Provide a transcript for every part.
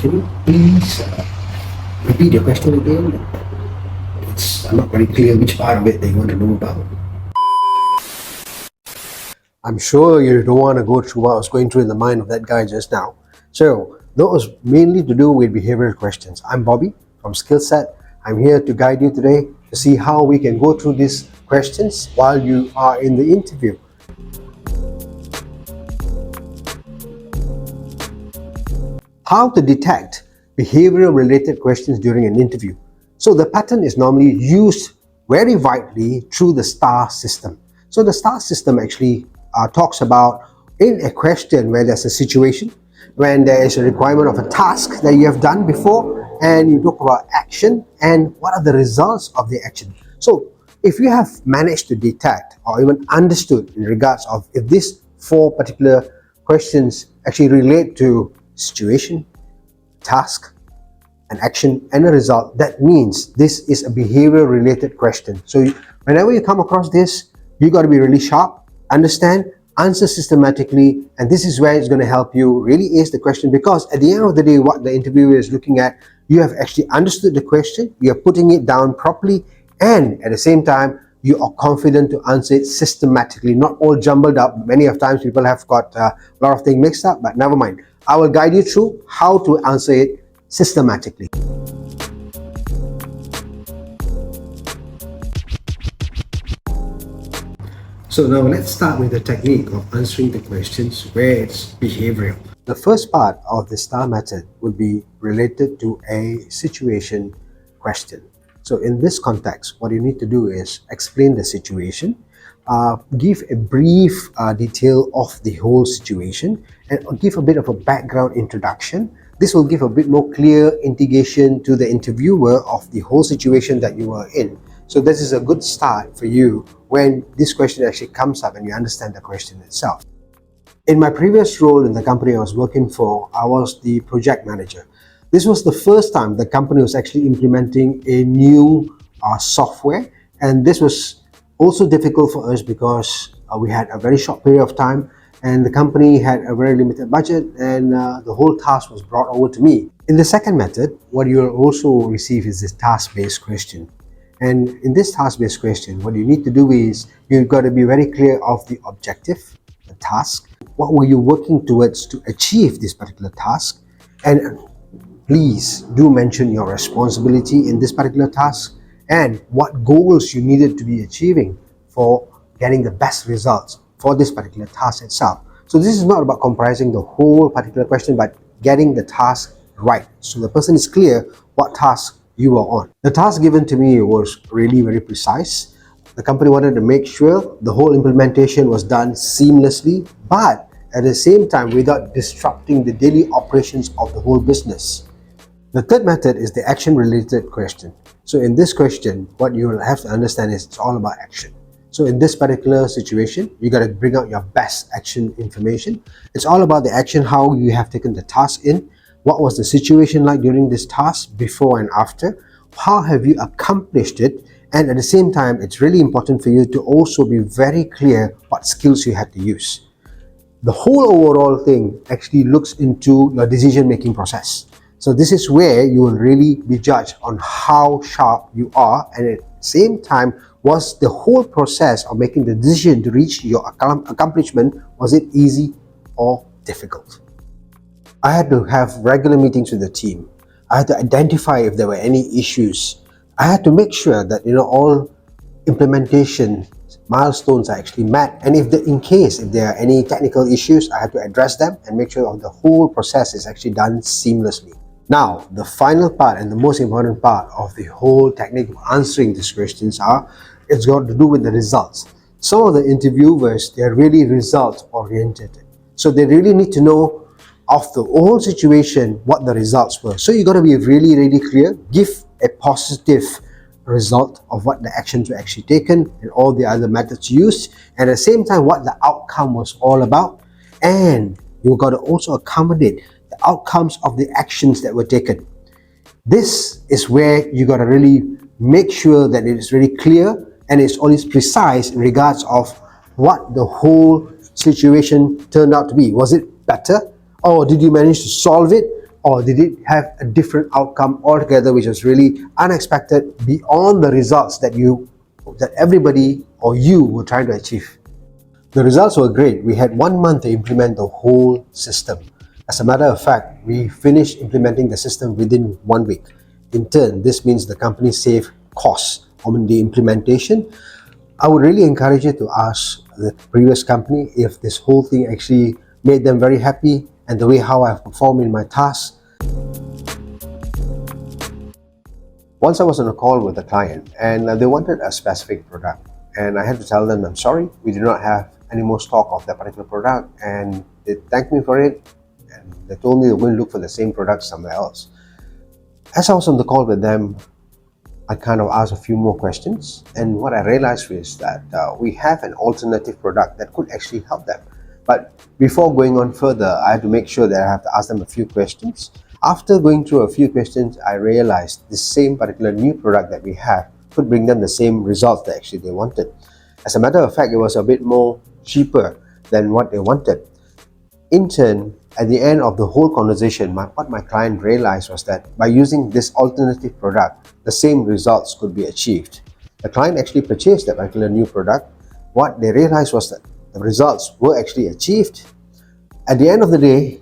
Can you please repeat your question again? I'm not very clear which part of it that you want to know about. I'm sure you don't want to go through what I was going through in the mind of that guy just now. So that was mainly to do with behavioral questions. I'm Bobby from Skillset. I'm here to guide you today to see how we can go through these questions while you are in the interview. How to detect behavioral related questions during an interview. So the pattern is normally used very widely through the STAR system. So the STAR system actually talks about in a question where there's a situation, when there is a requirement of a task that you have done before, and you talk about action and what are the results of the action. So if you have managed to detect or even understood in regards of if these four particular questions actually relate to situation, task, an action, and a result, that means this is a behavior related question. So whenever you come across this, you got to be really sharp, understand, answer systematically, and this is where it's going to help you really ace the question, because at the end of the day, what the interviewer is looking at, you have actually understood the question, you are putting it down properly, and at the same time, you are confident to answer it systematically, not all jumbled up. Many of times people have got a lot of things mixed up, but never mind. I will guide you through how to answer it systematically. So now let's start with the technique of answering the questions where it's behavioral. The first part of the STAR method would be related to a situation question. So in this context, what you need to do is explain the situation, give a brief detail of the whole situation, and give a bit of a background introduction. This will give a bit more clear indication to the interviewer of the whole situation that you are in. So this is a good start for you when this question actually comes up and you understand the question itself. In my previous role in the company I was working for, I was the project manager. This was the first time the company was actually implementing a new software, and this was also difficult for us because we had a very short period of time and the company had a very limited budget, and the whole task was brought over to me. In the second method, what you will also receive is this task-based question. And in this task-based question, what you need to do is you've got to be very clear of the objective, the task, what were you working towards to achieve this particular task, and please do mention your responsibility in this particular task and what goals you needed to be achieving for getting the best results for this particular task itself. So this is not about comprising the whole particular question, but getting the task right. So the person is clear what task you are on. The task given to me was really very precise. The company wanted to make sure the whole implementation was done seamlessly, but at the same time without disrupting the daily operations of the whole business. The third method is the action related question. So in this question, what you will have to understand is it's all about action. So in this particular situation, you got to bring out your best action information. It's all about the action, how you have taken the task in, what was the situation like during this task, before and after, how have you accomplished it, and at the same time, it's really important for you to also be very clear what skills you had to use. The whole overall thing actually looks into your decision-making process. So this is where you will really be judged on how sharp you are, and at the same time, was the whole process of making the decision to reach your accomplishment, was it easy or difficult? I had to have regular meetings with the team. I had to identify if there were any issues. I had to make sure that all implementation milestones are actually met, and if there are any technical issues, I had to address them and make sure the whole process is actually done seamlessly. Now, the final part and the most important part of the whole technique of answering these questions it's got to do with the results. Some of the interviewers, they're really result oriented. So they really need to know of the whole situation what the results were. So you got to be really, really clear, give a positive result of what the actions were actually taken and all the other methods used, and at the same time what the outcome was all about, and you've got to also accommodate the outcomes of the actions that were taken. This is where you got to really make sure that it is really clear and it's always precise in regards of what the whole situation turned out to be. Was it better, or did you manage to solve it, or did it have a different outcome altogether, which was really unexpected beyond the results that everybody or you were trying to achieve? The results were great. We had 1 month to implement the whole system. As a matter of fact, we finished implementing the system within 1 week. In turn, this means the company saved costs on the implementation. I would really encourage you to ask the previous company if this whole thing actually made them very happy and the way how I've performed in my tasks. Once I was on a call with a client and they wanted a specific product, and I had to tell them, I'm sorry, we do not have any more stock of that particular product, and they thanked me for it and they told me they're going to look for the same product somewhere else. As I was on the call with them, I kind of asked a few more questions, and what I realized was that we have an alternative product that could actually help them. But before going on further, I had to make sure that I have to ask them a few questions. After going through a few questions, I realized the same particular new product that we have could bring them the same results that actually they wanted. As a matter of fact, it was a bit more cheaper than what they wanted. In turn, at the end of the whole conversation, what my client realized was that by using this alternative product, the same results could be achieved. The client actually purchased that particular new product. What they realized was that the results were actually achieved. At the end of the day,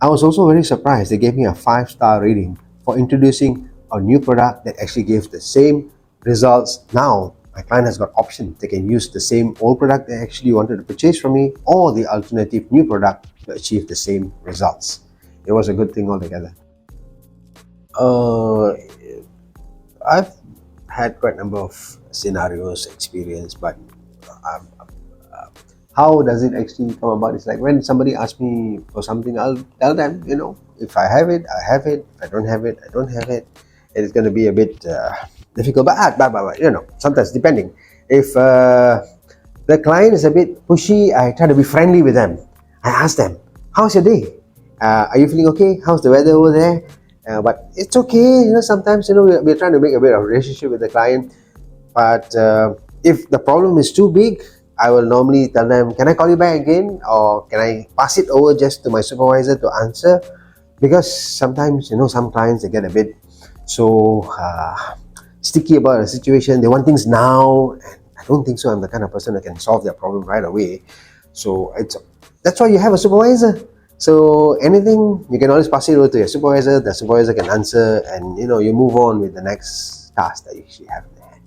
I was also very surprised. They gave me a 5-star rating for introducing a new product that actually gave the same results. Now, my client has got options. They can use the same old product they actually wanted to purchase from me or the alternative new product to achieve the same results. It was a good thing altogether. I've had quite a number of scenarios, experience, but um, how does it actually come about? It's like when somebody asks me for something, I'll tell them, if I have it, I have it. If I don't have it, I don't have it. It's going to be a bit difficult, but sometimes depending. If the client is a bit pushy, I try to be friendly with them. I ask them, how's your day? Are you feeling okay? How's the weather over there? But it's okay. Sometimes, we're trying to make a bit of a relationship with the client. But if the problem is too big, I will normally tell them, can I call you back again? Or can I pass it over just to my supervisor to answer? Because sometimes, some clients, they get a bit so sticky about a situation. They want things now. And I don't think so. I'm the kind of person that can solve their problem right away. So that's why you have a supervisor. So anything, you can always pass it over to your supervisor. The supervisor can answer, and you move on with the next task that you actually have in hand.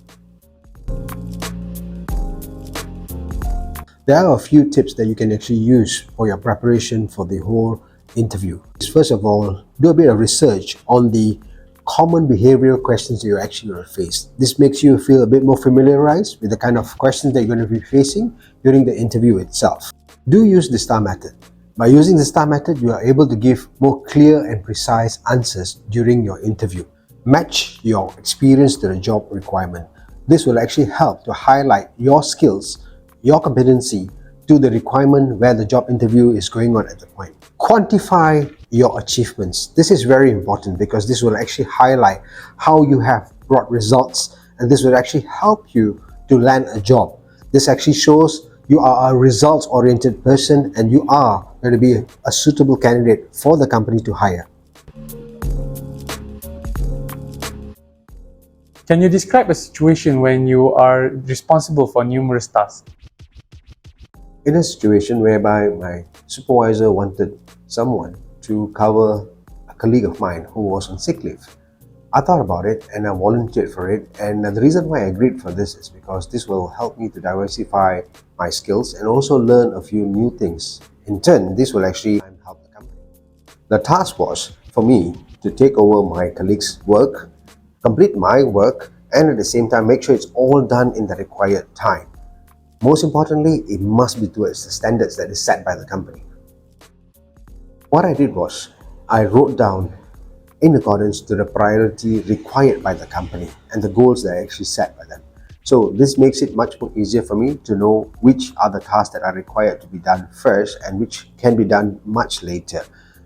There are a few tips that you can actually use for your preparation for the whole interview. First of all, do a bit of research on the common behavioral questions that you're actually going to face. This makes you feel a bit more familiarized with the kind of questions that you're going to be facing during the interview itself. Do use the STAR method. By using the STAR method, you are able to give more clear and precise answers during your interview. Match your experience to the job requirement. This will actually help to highlight your skills, your competency to the requirement where the job interview is going on at the point. Quantify your achievements. This is very important because this will actually highlight how you have brought results, and this will actually help you to land a job. This actually shows you are a results-oriented person and you are going to be a suitable candidate for the company to hire. Can you describe a situation when you are responsible for numerous tasks? In a situation whereby my supervisor wanted someone to cover a colleague of mine who was on sick leave, I thought about it and I volunteered for it, and the reason why I agreed for this is because this will help me to diversify my skills and also learn a few new things. In turn, this will actually help the company. The task was for me to take over my colleague's work, complete my work, and at the same time make sure it's all done in the required time. Most importantly, it must be towards the standards that is set by the company. What I did was, I wrote down in accordance to the priority required by the company and the goals that are actually set by them. So this makes it much more easier for me to know which are the tasks that are required to be done first and which can be done much later.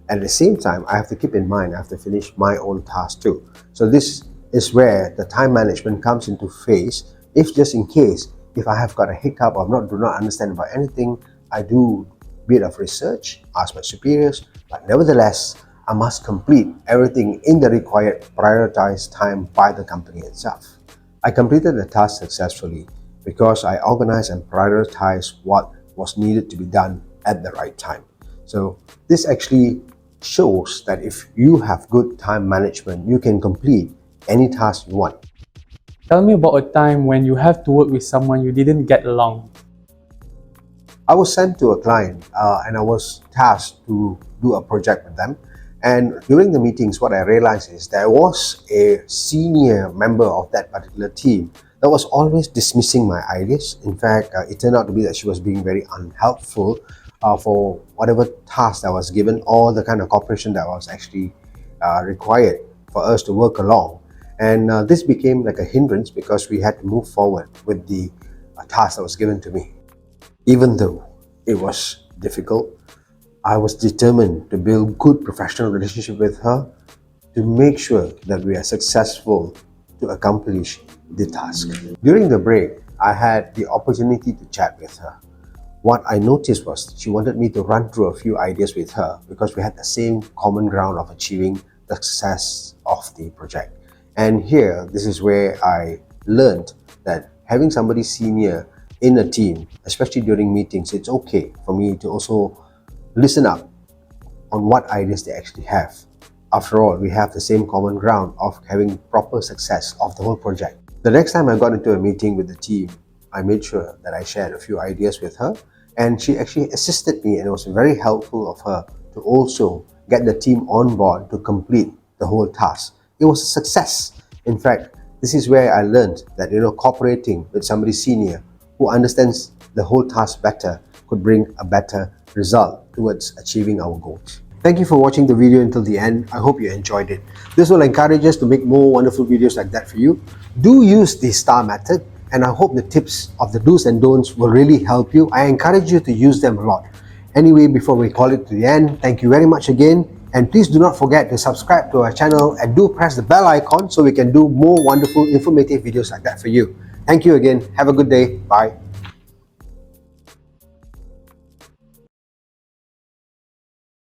At the same time, I have to keep in mind I have to finish my own task too. So this is where the time management comes into phase. If just in case, if I have got a hiccup or do not understand about anything, I do a bit of research, ask my superiors, but nevertheless, I must complete everything in the required prioritized time by the company itself. I completed the task successfully because I organized and prioritized what was needed to be done at the right time. So this actually shows that if you have good time management, you can complete any task you want. Tell me about a time when you have to work with someone you didn't get along. I was sent to a client and I was tasked to do a project with them. And during the meetings, what I realized is there was a senior member of that particular team that was always dismissing my ideas. In fact, it turned out to be that she was being very unhelpful for whatever task that was given or the kind of cooperation that was actually required for us to work along. And this became like a hindrance because we had to move forward with the task that was given to me. Even though it was difficult, I was determined to build good professional relationship with her to make sure that we are successful to accomplish the task. During the break, I had the opportunity to chat with her. What I noticed was she wanted me to run through a few ideas with her because we had the same common ground of achieving the success of the project. And here, this is where I learned that having somebody senior in a team, especially during meetings, it's okay for me to also listen up on what ideas they actually have. After all, we have the same common ground of having proper success of the whole project. The next time I got into a meeting with the team, I made sure that I shared a few ideas with her, and she actually assisted me, and it was very helpful of her to also get the team on board to complete the whole task. It was a success. In fact, this is where I learned that cooperating with somebody senior who understands the whole task better could bring a better result towards achieving our goals. Thank you for watching the video until the end. I hope you enjoyed it. This will encourage us to make more wonderful videos like that for you. Do use the STAR method, and I hope the tips of the do's and don'ts will really help you. I encourage you to use them a lot. Anyway, before we call it to the end, thank you very much again. And please do not forget to subscribe to our channel and do press the bell icon so we can do more wonderful, informative videos like that for you. Thank you again. Have a good day. Bye.